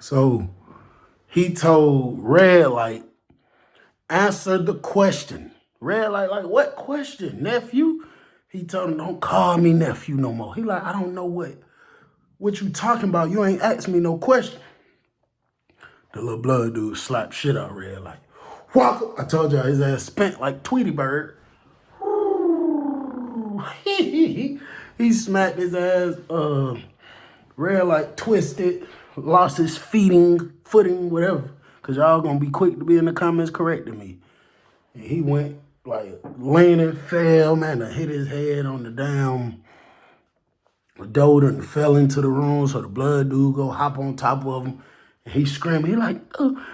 So he told Red Light, answer the question. Red Light, like, what question, nephew? He told him, don't call me nephew no more. He like, I don't know what you talking about. You ain't asked me no question. The little blood dude slapped shit out Red Light. Walker, I told y'all his ass spent like Tweety Bird. He smacked his ass. Red Light twisted, lost his footing, whatever. Cause y'all gonna be quick to be in the comments correcting me. And he went like leaning, fell, man, to hit his head on the damn door and fell into the room. So the blood dude go hop on top of him. And he screaming. He like,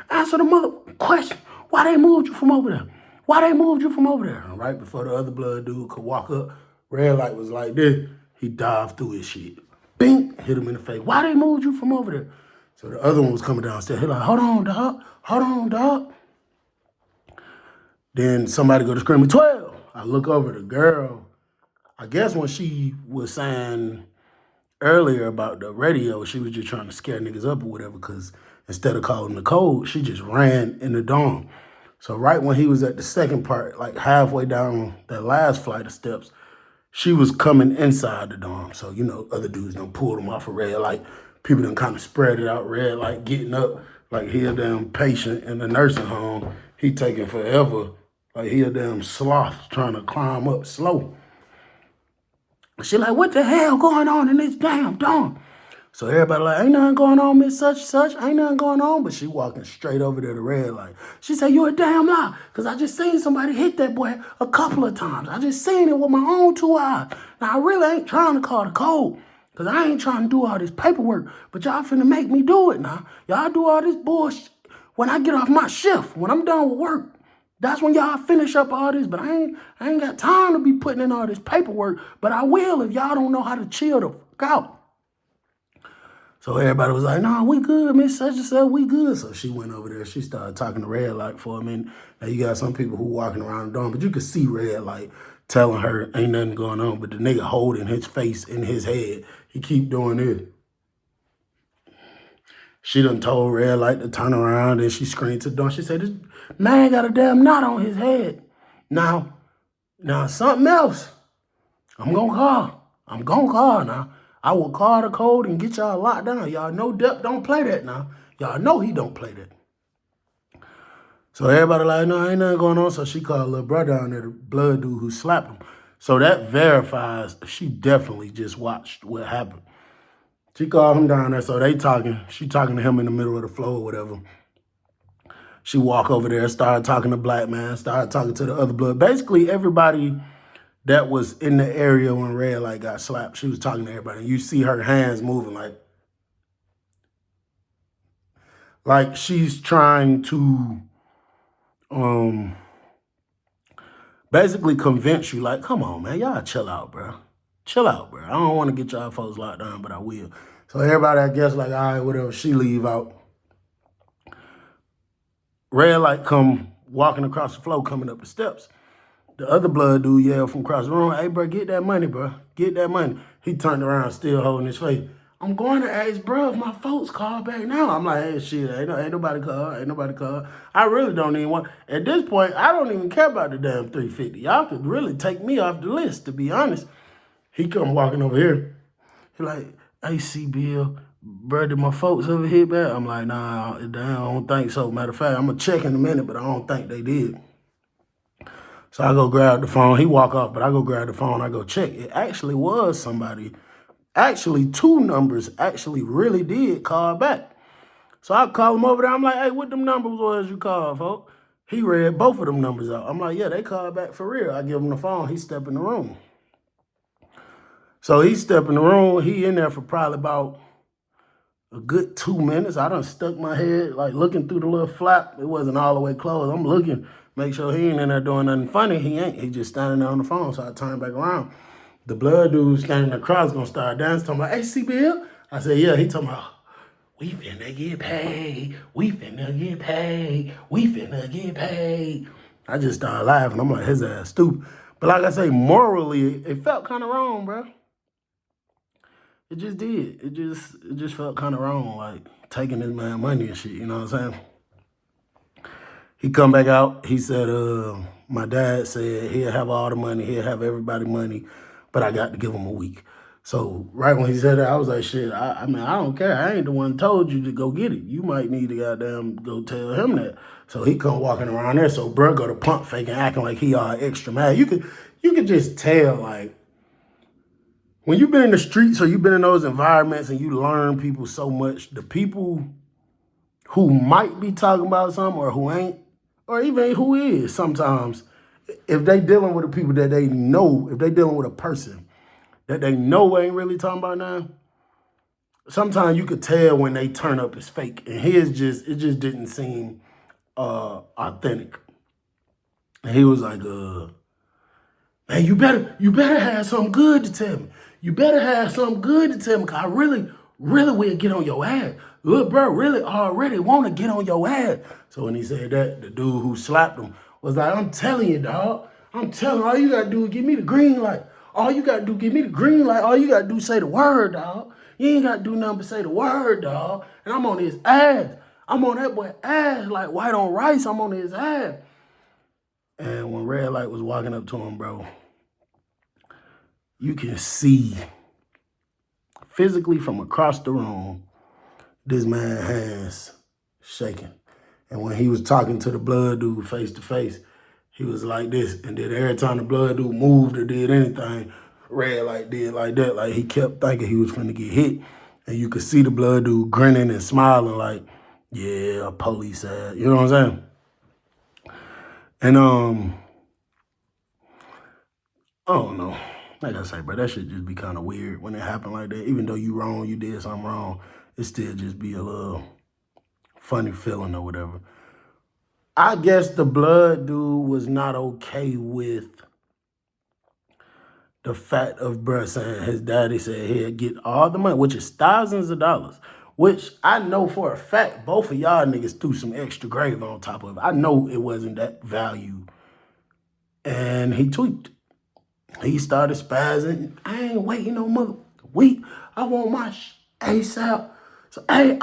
answer the mother question. Why they moved you from over there? Why they moved you from over there? And right before the other blood dude could walk up, Red Light was like this. He dived through his shit. Bing, hit him in the face. Why they moved you from over there? So the other one was coming downstairs. He like, hold on, dog. Hold on, dog. Then somebody go to screaming, 12. I look over the girl. I guess when she was saying earlier about the radio, she was just trying to scare niggas up or whatever, because instead of calling the code, she just ran in the dorm. So right when he was at the second part, like halfway down that last flight of steps, she was coming inside the dorm. So, you know, other dudes done pulled him off a Red Light. People done kind of spread it out, Red Light getting up like he a damn patient in the nursing home. He taking forever, like he a damn sloth trying to climb up slow. She like, what the hell going on in this damn dorm? So everybody like, ain't nothing going on, Miss Such Such. Ain't nothing going on. But she walking straight over there to Red Light. She said, you a damn lie. Because I just seen somebody hit that boy a couple of times. I just seen it with my own 2 eyes. Now, I really ain't trying to call the code. Because I ain't trying to do all this paperwork. But y'all finna make me do it now. Y'all do all this bullshit when I get off my shift. When I'm done with work. That's when y'all finish up all this. But I ain't got time to be putting in all this paperwork. But I will if y'all don't know how to chill the fuck out. So everybody was like, nah, we good, Miss Such and Such, we good. So she went over there. She started talking to Red Light for a minute. Now you got some people who walking around the dorm, but you could see Red Light telling her ain't nothing going on, but the nigga holding his face in his head. He keep doing this. She done told Red Light to turn around and she screamed to the door. She said, this man got a damn knot on his head. Now something else. I'm gonna call now. I will call the code and get y'all locked down. Y'all know Depp don't play that now. Y'all know he don't play that. So everybody like, no, ain't nothing going on. So she called little brother down there, the blood dude who slapped him. So that verifies she definitely just watched what happened. She called him down there, so they talking. She talking to him in the middle of the floor or whatever. She walk over there, started talking to Black Man, started talking to the other blood. Basically, everybody that was in the area when Red Light got slapped, she was talking to everybody. You see her hands moving like she's trying to basically convince you, like, come on, man, y'all chill out, bro. Chill out, bro. I don't want to get y'all folks locked down, but I will. So everybody, I guess, like, all right, whatever, she leave out. Red Light come walking across the floor, coming up the steps. The other blood dude yelled from across the room, hey, bro, get that money, bro. Get that money. He turned around, still holding his face. I'm going to ask, bro, if my folks call back now. I'm like, hey, shit, ain't nobody call. Ain't nobody call. I really don't even want. At this point, I don't even care about the damn 350. Y'all could really take me off the list, to be honest. He come walking over here. He like, hey, C-Bill, bro, did my folks ever hit back? I'm like, nah, I don't think so. Matter of fact, I'm going to check in a minute, but I don't think they did. So I go grab the phone. He walk off, but I go grab the phone. I go check. It actually was somebody. Actually, 2 numbers actually really did call back. So I call him over there. I'm like, hey, what them numbers was you called, folks? He read both of them numbers out. I'm like, yeah, they called back for real. I give him the phone. He step in the room. So he step in the room. He in there for probably about a good 2 minutes. I done stuck my head, like looking through the little flap. It wasn't all the way closed. I'm looking, make sure he ain't in there doing nothing funny. He ain't. He just standing there on the phone. So I turn back around. The blood dude standing across gonna start dancing. Talking about, hey, C-Bill? I said, yeah. He talking about, we finna get paid. We finna get paid. We finna get paid. I just started laughing. I'm like, his ass stupid. But like I say, morally, it felt kind of wrong, bro. It just did. It just felt kind of wrong, like taking this man money and shit. You know what I'm saying? He come back out. He said, my dad said he'll have all the money. He'll have everybody money, but I got to give him a week. So right when he said that, I was like, shit, I mean, I don't care. I ain't the one told you to go get it. You might need to goddamn go tell him that. So he come walking around there. So bro go to pump faking, acting like he all extra mad. You could just tell, like, when you've been in the streets or you've been in those environments and you learn people so much, the people who might be talking about something or who ain't, or even who is sometimes, if they dealing with the people that they know, if they dealing with a person that they know ain't really talking about now, sometimes you could tell when they turn up as fake. And it just didn't seem authentic. And he was like, man, you better have something good to tell me. You better have something good to tell me, because I really will get on your ass. Look, bro, really already want to get on your ass. So when he said that, the dude who slapped him was like, I'm telling you, dog. I'm telling you, all you got to do is give me the green light. All you got to do, give me the green light. All you got to do is say the word, dog. You ain't got to do nothing but say the word, dog. And I'm on his ass. I'm on that boy ass like white on rice. I'm on his ass. And when Red Light was walking up to him, bro, you can see physically from across the room, this man's hands shaking. And when he was talking to the blood dude face to face, he was like this. And then every time the blood dude moved or did anything, Red Light did like that. Like he kept thinking he was finna get hit. And you could see the blood dude grinning and smiling like, yeah, police ass. You know what I'm saying? And I don't know. Like I say, bro, that should just be kind of weird when it happened like that. Even though you wrong, you did something wrong, it still just be a little funny feeling or whatever. I guess the blood dude was not okay with the fact of bruh saying his daddy said he'd get all the money, which is thousands of dollars, which I know for a fact both of y'all niggas threw some extra gravy on top of it. I know it wasn't that value. And he tweaked. He started spazzing. I ain't waiting no mother week. I want my ASAP. So, hey,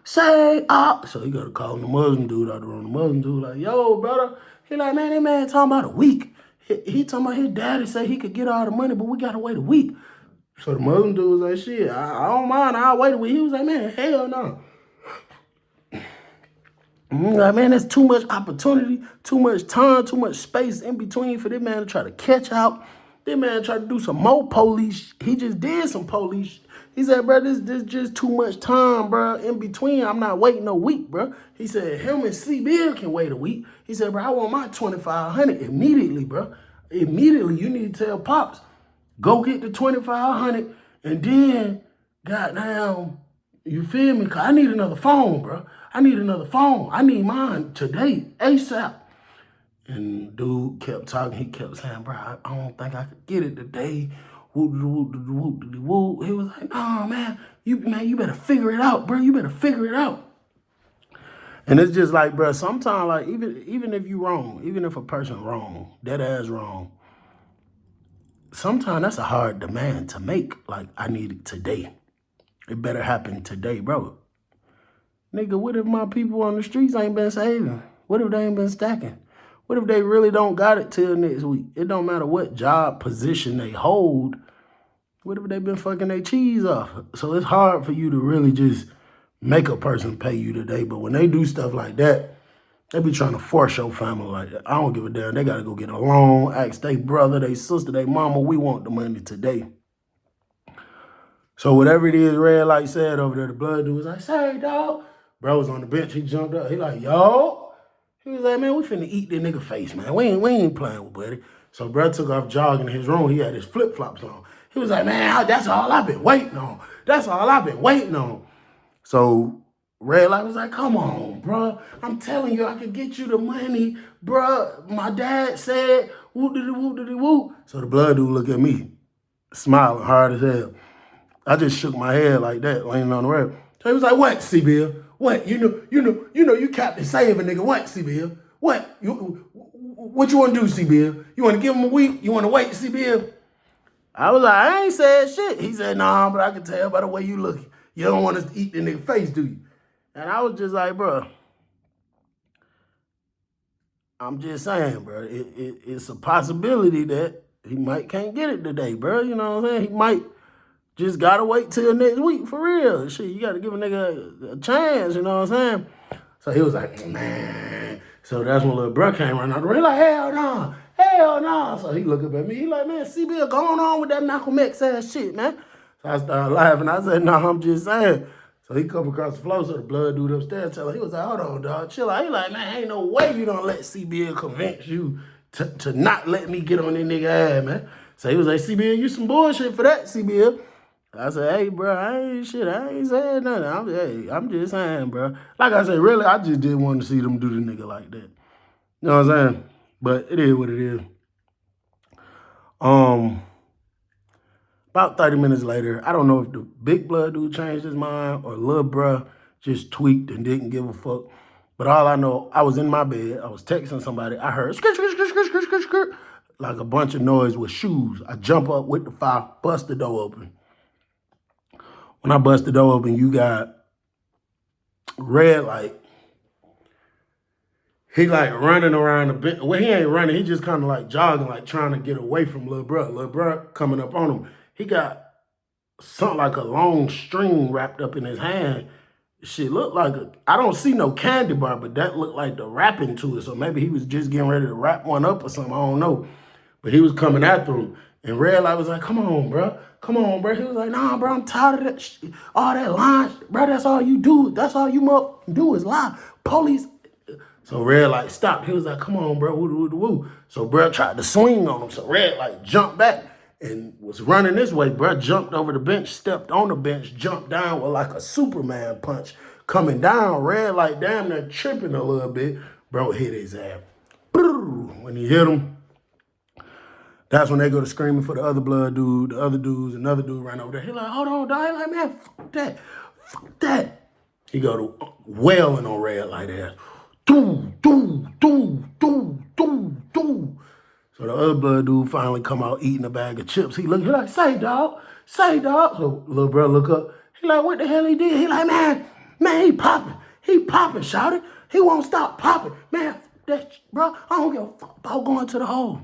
say up. So he got to call the Muslim dude out the room. The Muslim dude like, yo, brother. He like, man, that man talking about a week. He talking about his daddy said he could get all the money, but we got to wait a week. So the Muslim dude was like, shit, I don't mind. I'll wait a week. He was like, man, hell no. Like, man, that's too much opportunity, too much time, too much space in between for this man to try to catch out. This man tried to do some more police. He just did some police. He said, bro, this just too much time, bro. In between, I'm not waiting a week, bro. He said, him and C-Bill can wait a week. He said, bro, I want my $2,500 immediately, bro. Immediately, you need to tell Pops, go get the $2,500, and then, goddamn, you feel me? Because I need another phone, bro. I need another phone. I need mine today, ASAP. And dude kept talking. He kept saying, bro, I don't think I could get it today. Woo. He was like, nah, man, you better figure it out, bro. You better figure it out. And it's just like, bro, sometimes, like, even if you wrong, even if a person wrong, dead ass wrong, sometimes that's a hard demand to make. Like, I need it today. It better happen today, bro. Nigga, what if my people on the streets ain't been saving? What if they ain't been stacking? What if they really don't got it till next week? It don't matter what job position they hold. What if they been fucking their cheese off? So it's hard for you to really just make a person pay you today. But when they do stuff like that, they be trying to force your family like that. I don't give a damn. They got to go get a loan, ask their brother, their sister, their mama, we want the money today. So whatever it is Red Light said over there, the blood dude was like, sorry, dog. Bro was on the bench. He jumped up. He like, yo. He was like, man, we finna eat this nigga face, man. We ain't playing with buddy. So bro took off jogging in his room. He had his flip-flops on. He was like, man, that's all I've been waiting on. That's all I've been waiting on. So Red Light was like, come on, bro. I'm telling you, I could get you the money, bro. My dad said, woo-diddy-woo-diddy-woo. So the blood dude looked at me, smiling hard as hell. I just shook my head like that, laying on the rail. So he was like, what, C-Bill? What? You know, you Captain Save a nigga. What, C-Bill? What? What you want to do, C-Bill? You want to give him a week? You want to wait, C-Bill? I was like, I ain't said shit. He said, nah, but I can tell by the way you look. You don't want us to eat the nigga face, do you? And I was just like, bro, I'm just saying, bro, it's a possibility that he might can't get it today, bro. You know what I'm saying? He might just gotta wait till next week for real. Shit, you gotta give a nigga a chance, you know what I'm saying? So he was like, man. So that's when little bro came running out the ring. He like, hell no, hell no. So he looked up at me. He like, man, CBL going on with that Malcolm X ass shit, man. So I started laughing. I said, no, I'm just saying. So he come across the floor, so the blood dude upstairs tell him, he was like, hold on, dog, chill out. He like, man, ain't no way you don't let CBL convince you to not let me get on this nigga ass, man. So he was like, CBL, you some bullshit for that, CBL. I said, hey, bro, I ain't saying nothing. I'm just saying, bro. Like I said, really, I just didn't want to see them do the nigga like that. You know what I'm saying? But it is what it is. About 30 minutes later, I don't know if the big blood dude changed his mind or little bruh just tweaked and didn't give a fuck. But all I know, I was in my bed. I was texting somebody. I heard skirt, skirt, skirt, skirt, skirt, skirt, skirt, like a bunch of noise with shoes. I jump up with the fire, bust the door open. When I bust the door open, you got red light. He like running around the bit. Well, he ain't running. He just kind of like jogging, like trying to get away from Lil Bruh. Lil Bruh coming up on him. He got something like a long string wrapped up in his hand. Shit looked like I don't see no candy bar, but that looked like the wrapping to it. So maybe he was just getting ready to wrap one up or something. I don't know. But he was coming after him. And Red Light was like, come on, bro. Come on, bro. He was like, nah, bro, I'm tired of that shit. All that lying. Bro, that's all you do. That's all you do is lie. Police. So Red Light stopped. He was like, come on, bro. Woo, woo, woo, woo. So bro tried to swing on him. So Red Light jumped back and was running this way. Bro jumped over the bench, stepped on the bench, jumped down with like a Superman punch. Coming down, Red Light damn near tripping a little bit. Bro hit his ass. When he hit him, that's when they go to screaming for the other blood dude, the other dudes, another dude ran over there. He like, hold on, dog. He like, man, fuck that. Fuck that. He go to wailing on Red Light ass. Doo, doo, doo, doo, doo, doo. So the other blood dude finally come out eating a bag of chips. He like, say, dog. So little bro look up. He like, what the hell he did? He like, man, he popping. He popping, shouted. He won't stop popping. Man, that, bro, I don't give a fuck about going to the hole.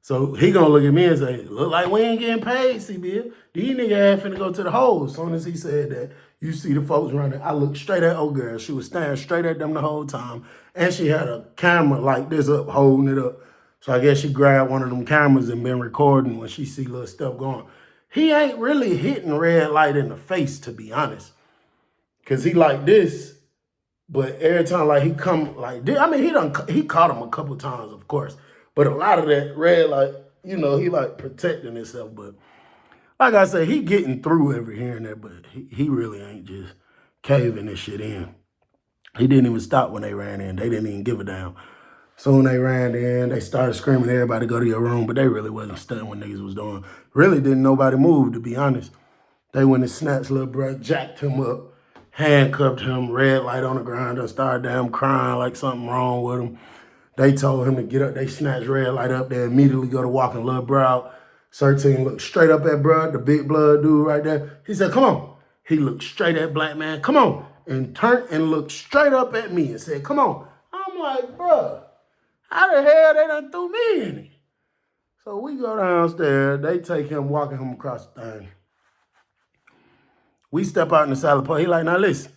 So he gonna look at me and say, look like we ain't getting paid, CBL. These niggas ain't finna go to the hole. As soon as he said that, you see the folks running. I looked straight at old girl. She was staring straight at them the whole time. And she had a camera like this up, holding it up. So I guess she grabbed one of them cameras and been recording when she see little stuff going. He ain't really hitting Red Light in the face, to be honest. Cause he like this, but every time like he come like this, I mean, he caught him a couple times, of course. But a lot of that Red Light, you know, he like protecting himself. But like I said, he getting through every here and there, but he really ain't just caving this shit in. He didn't even stop when they ran in. They didn't even give a damn. Soon they ran in, they started screaming, everybody go to your room, but they really wasn't studying what niggas was doing. Really didn't nobody move, to be honest. They went and snatched little bro, jacked him up, handcuffed him, Red Light on the ground, and started damn crying like something wrong with him. They told him to get up. They snatched Red Light up. They immediately go to walking little bro out. 13 looked straight up at bro, the big blood dude right there. He said, come on. He looked straight at black man. Come on. And turned and looked straight up at me and said, come on. I'm like, bro, how the hell they done threw me in it? So we go downstairs. They take him, walking him across the thing. We step out in the salad pot. He like, now listen,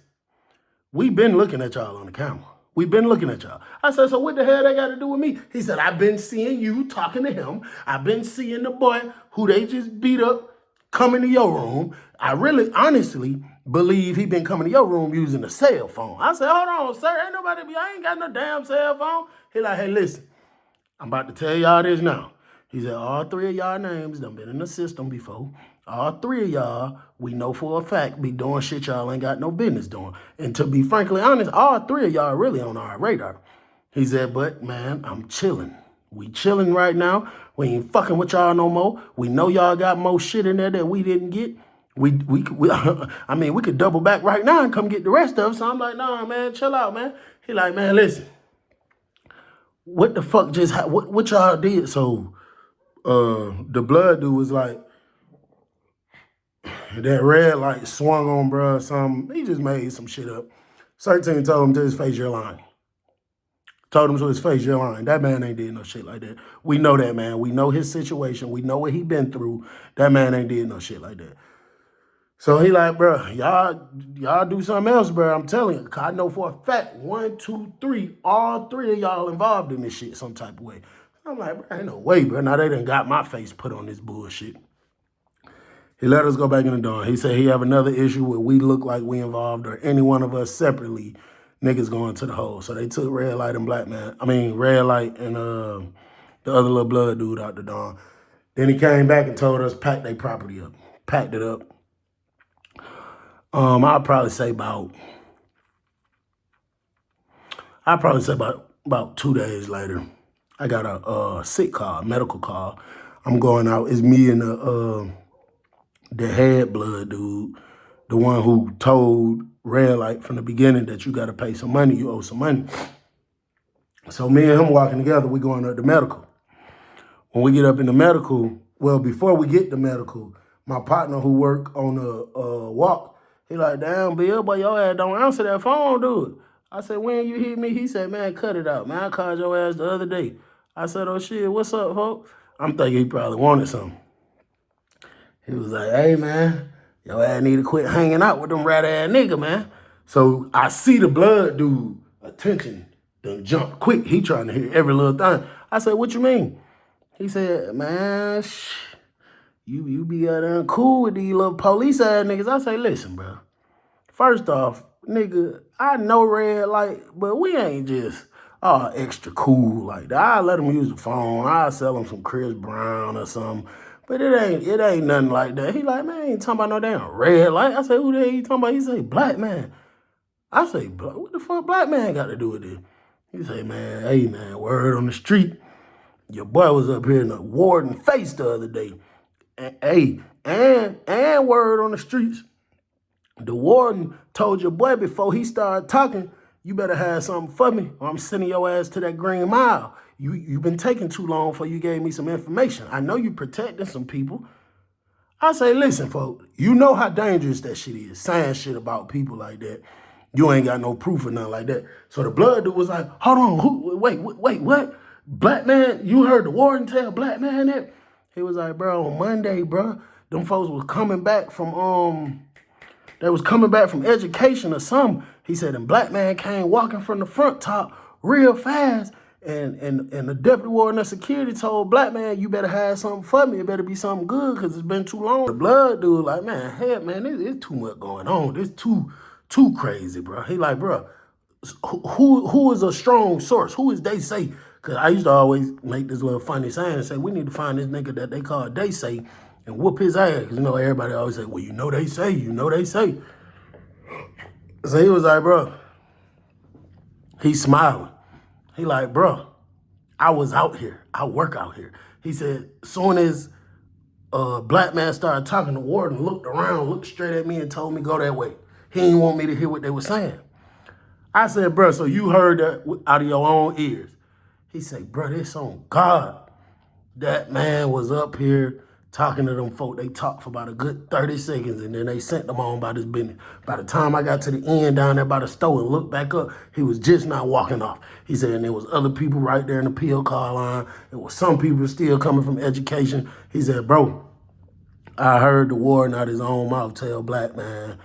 we been looking at y'all on the camera. We've been looking at y'all. I said, so what the hell they got to do with me? He said, I've been seeing you talking to him. I've been seeing the boy who they just beat up come into your room. I really honestly believe he been coming to your room using a cell phone. I said, hold on, sir. I ain't got no damn cell phone. He like, hey, listen, I'm about to tell y'all this now. He said, all three of y'all names done been in the system before. All three of y'all, we know for a fact, be doing shit y'all ain't got no business doing. And to be frankly honest, all three of y'all really on our radar. He said, but man, I'm chilling. We chilling right now. We ain't fucking with y'all no more. We know y'all got more shit in there that we didn't get. I mean, we could double back right now and come get the rest of it. So I'm like, nah, man, chill out, man. He like, man, listen. What the fuck just what y'all did? So The blood dude was like, that red light swung on bruh or something. He just made some shit up. 13 told him to his face, you're lying. Told him to his face, you're lying. That man ain't did no shit like that. We know that, man. We know his situation. We know what he been through. That man ain't did no shit like that. So he like, bro, y'all do something else, bro. I'm telling you. 'Cause I know for a fact, 1, 2, 3, all 3 of y'all involved in this shit some type of way. I'm like, bro, ain't no way, bro. Now they done got my face put on this bullshit. He let us go back in the door. He said he have another issue where we look like we involved or any one of us separately, niggas going to the hole. So they took red light and red light and the other little blood dude out the dawn. Then he came back and told us pack their property up. Packed it up. I'd probably say about 2 days later, I got a sick call, a medical call. I'm going out. It's me and the head blood dude, the one who told red light from the beginning that you got to pay some money, you owe some money. So me and him walking together, we going up to medical. When we get up in the medical, well, before we get to medical, my partner who work on the walk, he like, damn, Bill, but your ass don't answer that phone, dude. I said, when you hit me? He said, man, cut it out, man. I called your ass the other day. I said, oh, shit, what's up, folks? I'm thinking he probably wanted something. He was like, hey, man, your ass need to quit hanging out with them rat-ass nigga, man. So I see the blood dude, attention, done jump quick. He trying to hear every little thing. I said, what you mean? He said, man, you be out there cool with these little police-ass niggas. I say, listen, bro. First off, nigga, I know red light, but we ain't just extra cool like that. I let him use the phone. I sell him some Chris Brown or something. But it ain't nothing like that. He like, man, ain't talking about no damn red light. I say, who the hell you talking about? He say, black man. I say, what the fuck black man got to do with it? He say, man, hey, man, word on the street. Your boy was up here in the warden face the other day. And word on the streets. The warden told your boy before he started talking, you better have something for me or I'm sending your ass to that Green Mile. You've been taking too long before you gave me some information. I know you protecting some people. I say, listen, folks, you know how dangerous that shit is, saying shit about people like that. You ain't got no proof or nothing like that. So the blood dude was like, hold on, wait, what? Black man, you heard the warden tell black man that? He was like, bro, on Monday, bro, them folks was coming back from education or something. He said, and black man came walking from the front top real fast. And the deputy warden of security told black man, you better have something for me. It better be something good because it's been too long. The blood dude like, man, hey, man, it's too much going on. It's too crazy, bro. He like, bro, who is a strong source? Who is they say? Because I used to always make this little funny saying and say, we need to find this nigga that they call they say and whoop his ass. Because, everybody always say, well, they say. So he was like, bro, he's smiling. He like, bro, I was out here. I work out here. He said, soon as black man started talking, the warden looked around, looked straight at me and told me go that way. He didn't want me to hear what they were saying. I said, bro, so you heard that out of your own ears. He said, bro, this on God. That man was up here talking to them folk. They talked for about a good 30 seconds, and then they sent them on by this business. By the time I got to the end down there by the store and looked back up, he was just not walking off. He said, and there was other people right there in the PO car line. There was some people still coming from education. He said, bro, I heard the warden out his own mouth tell black man,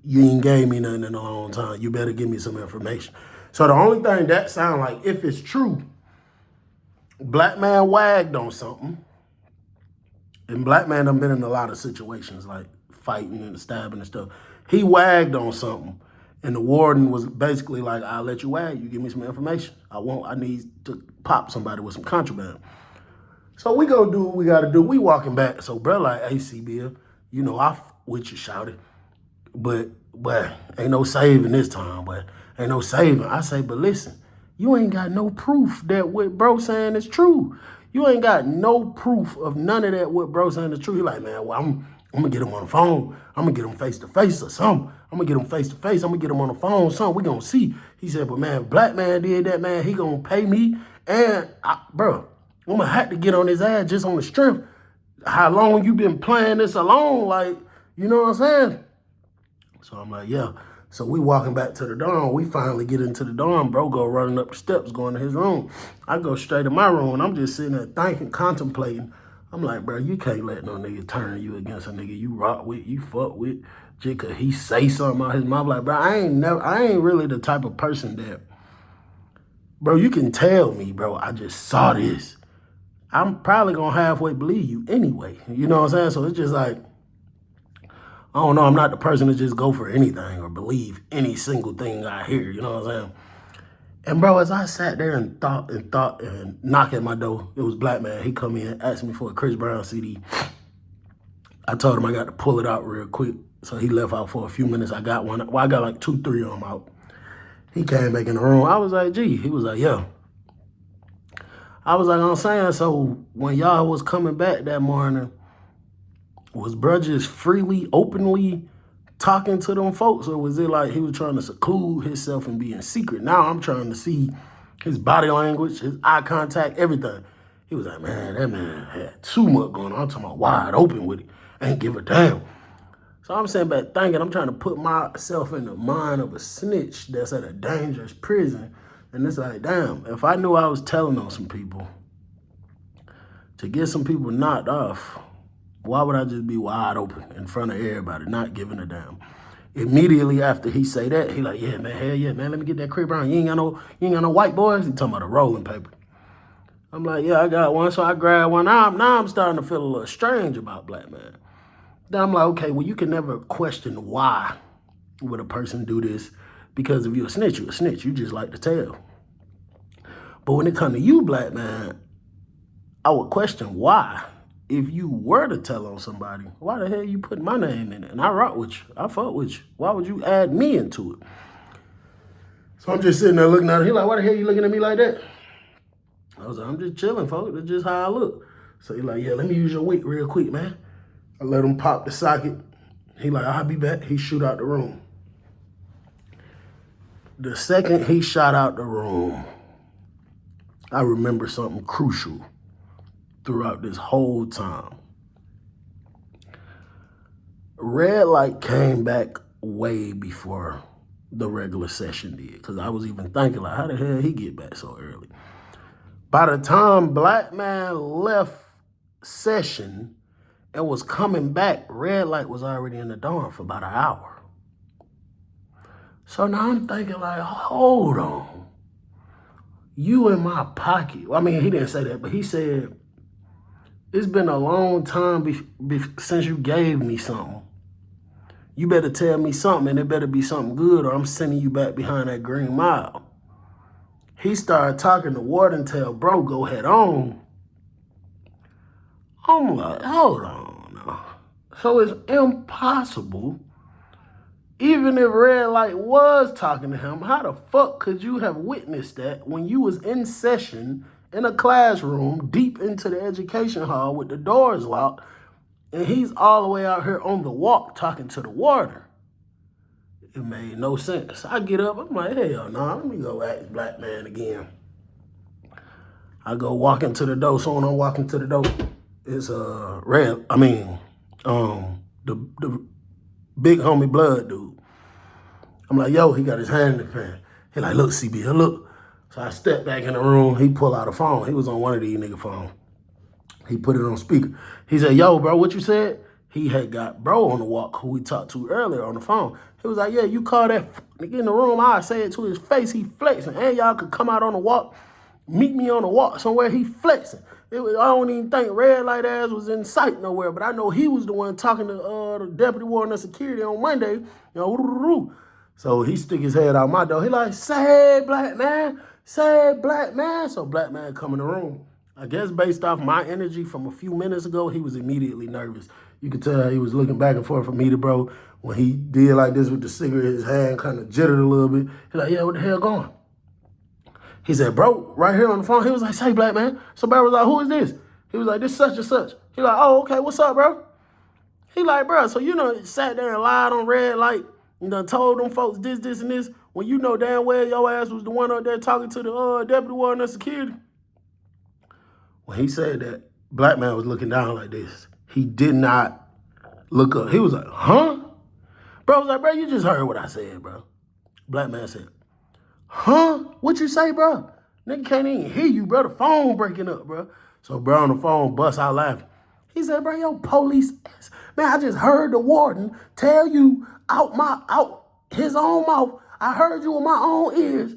you ain't gave me nothing in a long time. You better give me some information. So the only thing that sound like, if it's true, black man wagged on something. And black man done been in a lot of situations like fighting and stabbing and stuff. He wagged on something. And the warden was basically like, I'll let you wag. You give me some information. I need to pop somebody with some contraband. So we go do what we got to do. We walking back. So bro like, hey, C-Bill, I with you, shouted. But ain't no saving this time, but ain't no saving. I say, but listen, you ain't got no proof that what bro saying is true. You ain't got no proof of none of that what bro saying is true. He like, man, well, I'm going to get him on the phone. I'm going to get him face-to-face or something. I'm going to get him face-to-face. I'm going to get him on the phone, something. We going to see. He said, but man, black man did that, man. He going to pay me. And, bro, I'm gonna have to get on his ass just on the strength. How long you been playing this alone? Like, you know what I'm saying? So I'm like, yeah. So we walking back to the dorm. We finally get into the dorm. Bro go running up the steps going to his room. I go straight to my room and I'm just sitting there thinking, contemplating. I'm like, bro, you can't let no nigga turn you against a nigga you rock with, you fuck with, just cause he say something out his mouth. Like, bro, I ain't really the type of person that, bro, you can tell me, bro, I just saw this. I'm probably gonna halfway believe you anyway. You know what I'm saying? So it's just like, I don't know, I'm not the person to just go for anything or believe any single thing I hear, you know what I'm saying? And bro, as I sat there and thought and knocked at my door, it was Black Man. He come in, asked me for a Chris Brown CD. I told him I got to pull it out real quick. So he left out for a few minutes. I got one. Well, I got like 2, 3 of them out. He came back in the room. I was like, gee. He was like, yeah. I was like, I'm saying, so when y'all was coming back that morning, was bruh just freely, openly talking to them folks, or was it like he was trying to seclude himself and be in secret? Now I'm trying to see his body language, his eye contact, everything. He was like, man, that man had too much going on. I'm talking about wide open with it. Ain't give a damn. So I'm sitting back thinking, I'm trying to put myself in the mind of a snitch that's at a dangerous prison. And it's like, damn, if I knew I was telling on some people to get some people knocked off, why would I just be wide open in front of everybody, not giving a damn? Immediately after he say that, he like, yeah, man, hell yeah, man, let me get that Chris Brown. You ain't got no white boys? He talking about a rolling paper. I'm like, yeah, I got one. So I grabbed one. Now I'm starting to feel a little strange about Black Man. Then I'm like, okay, well, you can never question why would a person do this, because if you're a snitch, you're a snitch. You just like to tell. But when it comes to you, Black Man, I would question why. If you were to tell on somebody, why the hell you putting my name in it? And I rock with you. I fuck with you. Why would you add me into it? So I'm just sitting there looking at him. He like, why the hell you looking at me like that? I was like, I'm just chilling, folks. That's just how I look. So he like, yeah, let me use your wig real quick, man. I let him pop the socket. He like, I'll be back. He shoot out the room. The second he shot out the room, I remember something crucial throughout this whole time. Red light came back way before the regular session did, because I was even thinking, like, how the hell he get back so early? By the time Black Man left session and was coming back, red light was already in the dorm for about an hour. So now I'm thinking, like, hold on. You in my pocket. I mean, he didn't say that, but he said, it's been a long time since you gave me something. You better tell me something, and it better be something good, or I'm sending you back behind that green mile. He started talking to Warden, tell bro, go head on. I'm like, hold on now. So it's impossible. Even if red light was talking to him, how the fuck could you have witnessed that when you was in session in a classroom deep into the education hall with the doors locked, and he's all the way out here on the walk talking to the warden? It made no sense. I get up, I'm like, hell no, let me go ask Black Man again. I go walk into the door. So when I'm walking to the door, it's the big homie Blood dude. I'm like, yo, he got his hand in the pan. He like, look, CB, look. So I step back in the room. He pull out a phone. He was on one of these nigga phones. He put it on speaker. He said, yo, bro, what you said? He had got bro on the walk who we talked to earlier on the phone. He was like, yeah, you call that nigga in the room. I say it to his face. He flexing. And y'all could come out on the walk, meet me on the walk somewhere. He flexing. I don't even think red light ass was in sight nowhere, but I know he was the one talking to the deputy warden of security on Monday. You know, so he stick his head out my door. He like, say, Black Man. Say, Black Man. So Black Man come in the room. I guess based off my energy from a few minutes ago, he was immediately nervous. You could tell he was looking back and forth from me to bro. When he did like this with the cigarette, his hand kind of jittered a little bit. He like, yeah, what the hell going? He said, bro, right here on the phone. He was like, say, Black Man. So bro was like, who is this? He was like, this such and such. He like, oh, okay, what's up, bro? He like, bro, so you know, sat there and lied on red light, you know, told them folks this, and this, when you know damn well your ass was the one up there talking to the deputy warden of security. When he said that, black man was looking down like this. He did not look up. He was like, huh? Bro, I was like, bro, you just heard what I said, bro. Black man said, huh? What you say, bro? Nigga can't even hear you, bro. The phone breaking up, bro. So, bro, on the phone, bust out laughing. He said, bro, yo, police ass. Man, I just heard the warden tell you out his own mouth. I heard you with my own ears.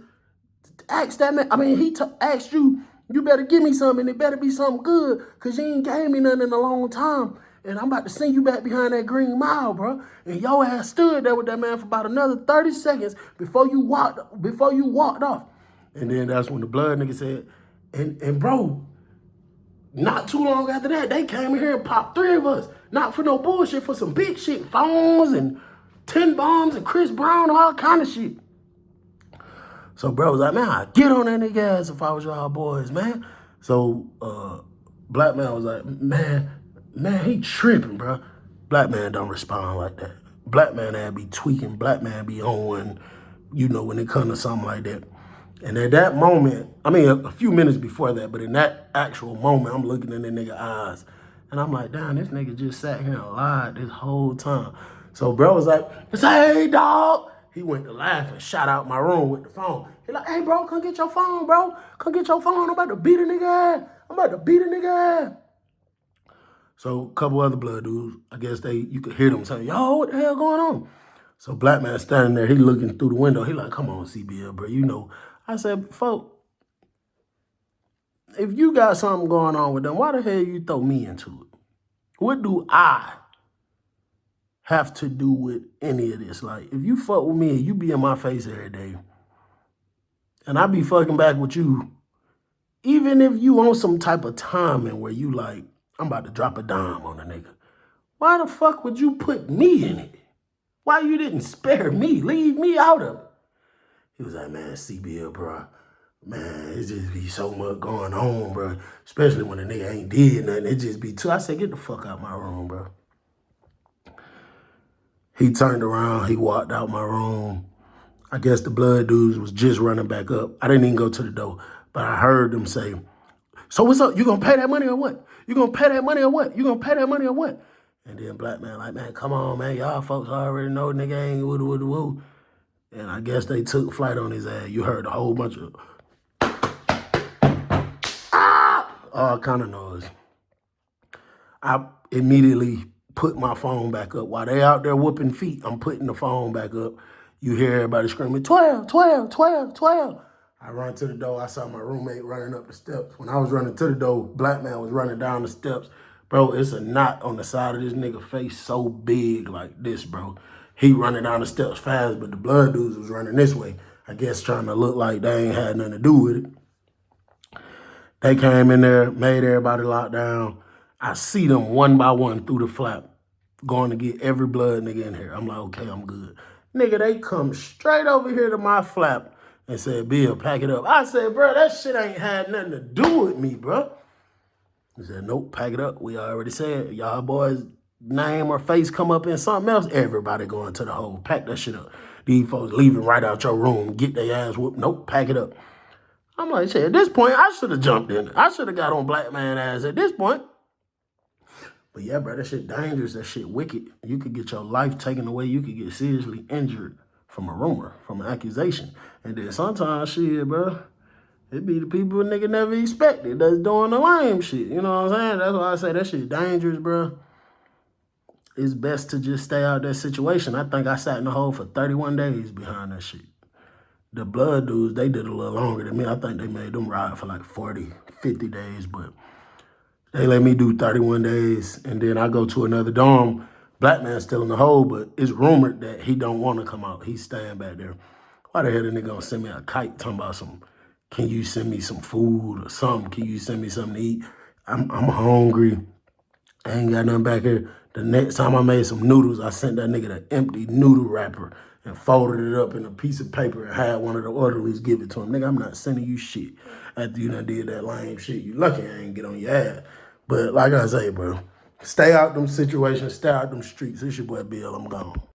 Ask that man. I mean, he asked you, you better give me something. It better be something good, because you ain't gave me nothing in a long time. And I'm about to send you back behind that green mile, bro. And your ass stood there with that man for about another 30 seconds before you walked off. And then that's when the blood nigga said, and bro, not too long after that, they came in here and popped 3 of us. Not for no bullshit, for some big shit. Phones and 10 bombs and Chris Brown, all kind of shit. So bro was like, man, I'd get on that nigga ass if I was y'all boys, man. So black man was like, man, he tripping, bro. Black man don't respond like that. Black man that be tweaking. Black man be on one, when it comes to something like that. And at that moment, I mean, a few minutes before that, but in that actual moment, I'm looking in that nigga eyes. And I'm like, damn, this nigga just sat here and lied this whole time. So bro was like, hey, dog. He went to laugh and shot out my room with the phone. He like, hey, bro, come get your phone, bro. Come get your phone. I'm about to beat a nigga ass. So a couple other blood dudes, I guess you could hear them saying, yo, what the hell going on? So black man standing there, he looking through the window. He like, come on, CBL, bro. I said, folk, if you got something going on with them, why the hell you throw me into it? What do I have to do with any of this? Like, if you fuck with me and you be in my face every day, and I be fucking back with you, even if you on some type of timing where you like, I'm about to drop a dime on a nigga, why the fuck would you put me in it? Why you didn't spare me? Leave me out of it. He was like, man, CBL, bro. Man, it just be so much going on, bro. Especially when a nigga ain't did nothing. It just be too. I said, get the fuck out my room, bro. He turned around. He walked out my room. I guess the blood dudes was just running back up. I didn't even go to the door, but I heard them say, so what's up? You gonna pay that money or what? You gonna pay that money or what? You gonna pay that money or what? And then black man like, man, come on, man. Y'all folks already know nigga ain't woo. And I guess they took flight on his ass. You heard a whole bunch of all kind of noise. I immediately put my phone back up. While they out there whooping feet, I'm putting the phone back up. You hear everybody screaming, 12, 12, 12, 12. I run to the door. I saw my roommate running up the steps. When I was running to the door, black man was running down the steps. Bro, it's a knot on the side of this nigga face so big like this, bro. He running down the steps fast, but the blood dudes was running this way. I guess trying to look like they ain't had nothing to do with it. They came in there, made everybody lock down. I see them one by one through the flap, going to get every blood nigga in here. I'm like, okay, I'm good. Nigga, they come straight over here to my flap and said, Bill, pack it up. I said, bro, that shit ain't had nothing to do with me, bro. He said, nope, pack it up. We already said, y'all boys' name or face come up in something else, everybody going to the hole. Pack that shit up. These folks leaving right out your room, get their ass whooped. Nope, pack it up. I'm like, shit, at this point, I should have jumped in. I should have got on black man ass at this point. But yeah, bro, that shit dangerous. That shit wicked. You could get your life taken away. You could get seriously injured from a rumor, from an accusation. And then sometimes, shit, bro, it be the people a nigga never expected that's doing the lame shit. You know what I'm saying? That's why I say that shit dangerous, bro. It's best to just stay out of that situation. I think I sat in the hole for 31 days behind that shit. The blood dudes, they did a little longer than me. I think they made them ride for like 40, 50 days, but they let me do 31 days, and then I go to another dorm. Black man still in the hole, but it's rumored that he don't want to come out. He's staying back there. Why the hell the nigga gonna send me a kite talking about can you send me some food or something? Can you send me something to eat? I'm hungry. I ain't got nothing back here. The next time I made some noodles, I sent that nigga the empty noodle wrapper and folded it up in a piece of paper and had one of the orderlies give it to him. Nigga, I'm not sending you shit after you done did that lame shit. You lucky I ain't get on your ass. But like I say, bro, stay out them situations, stay out them streets. It's your boy Bill, I'm gone.